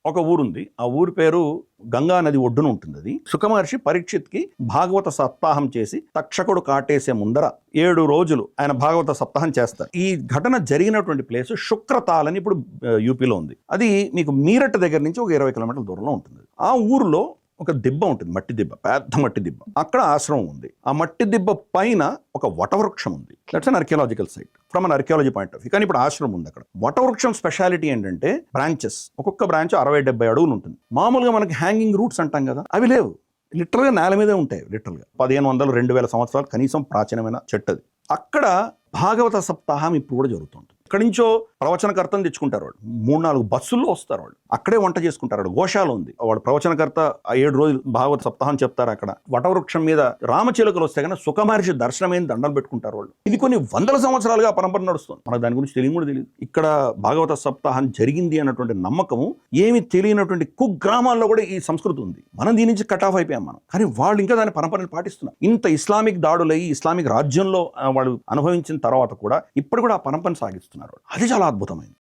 ఒక ఊరుంది. ఆ ఊరి పేరు గంగా నది ఒడ్డున ఉంటుంది. అది సుఖమహర్షి పరీక్షిత్కి భాగవత సప్తాహం చేసి తక్షకుడు కాటేసే ముందర 7 రోజులు ఆయన భాగవత సప్తాహం చేస్తారు. ఈ ఘటన జరిగినటువంటి ప్లేస్ శుక్రతాల్ అని ఇప్పుడు యూపీలో ఉంది. అది మీకు మీరట్ దగ్గర నుంచి ఒక 20 కిలోమీటర్ల దూరంలో ఉంటుంది. ఆ ఊరిలో ఒక దిబ్బ ఉంటుంది, మట్టి దిబ్బ, పెద్ద మట్టి దిబ్బ. అక్కడ ఆశ్రమం ఉంది. ఆ మట్టి దిబ్బ పైన ఒక వటవృక్షం ఉంది. That's an archaeological site from an archaeology point of view. కానీ ఇప్పుడు ఆశ్రమం ఉంది అక్కడ. వటవృక్షం స్పెషాలిటీ ఏంటంటే బ్రాంచెస్, ఒక్కొక్క బ్రాంచ్ 60-70 అడుగులు ఉంటుంది. మామూలుగా మనకి హ్యాంగింగ్ రూట్స్ అంటాం కదా, అవి లేవు. లిటరల్గా నేల మీదే ఉంటాయి. లిటరల్గా 1500-2000 సంవత్సరాలు కనీసం ప్రాచీనమైన చెట్టు అది. అక్కడ భాగవత సప్తాహం ఇప్పుడు కూడా జరుగుతుంది. ఇక్కడి నుంచో ప్రవచనకర్తను తెచ్చుకుంటారు వాళ్ళు. 3-4 బస్సుల్లో వస్తారు వాళ్ళు. అక్కడే వంట చేసుకుంటారు. అక్కడ గోశాల ఉంది. వాడు ప్రవచనకర్త 7 రోజులు భాగవత సప్తాహం చెప్తారు. అక్కడ వటవృక్షం మీద రామచిలుకలు వస్తే కన్నా సుఖమహర్షి దర్శనమైన దండలు పెట్టుకుంటారు వాళ్ళు. ఇది కొన్ని వందల సంవత్సరాలుగా పరంపర నడుస్తుంది. మనకు దాని గురించి తెలియదు కూడా తెలియదు. ఇక్కడ భాగవత సప్తాహం జరిగింది అన్నటువంటి నమ్మకము ఏమి తెలియనటువంటి కుగ్రామాల్లో కూడా ఈ సంస్కృతి ఉంది. మనం దీని నుంచి కట్ ఆఫ్ అయిపోయాం మనం. కానీ వాళ్ళు ఇంకా దాని పరంపరను పాటిస్తున్నారు. ఇంత ఇస్లామిక్ దాడులై ఇస్లామిక్ రాజ్యంలో వాళ్ళు అనుభవించిన తర్వాత కూడా ఇప్పుడు కూడా ఆ పరంపరను సాగిస్తున్నారు. అది చాలా అద్భుతమైంది.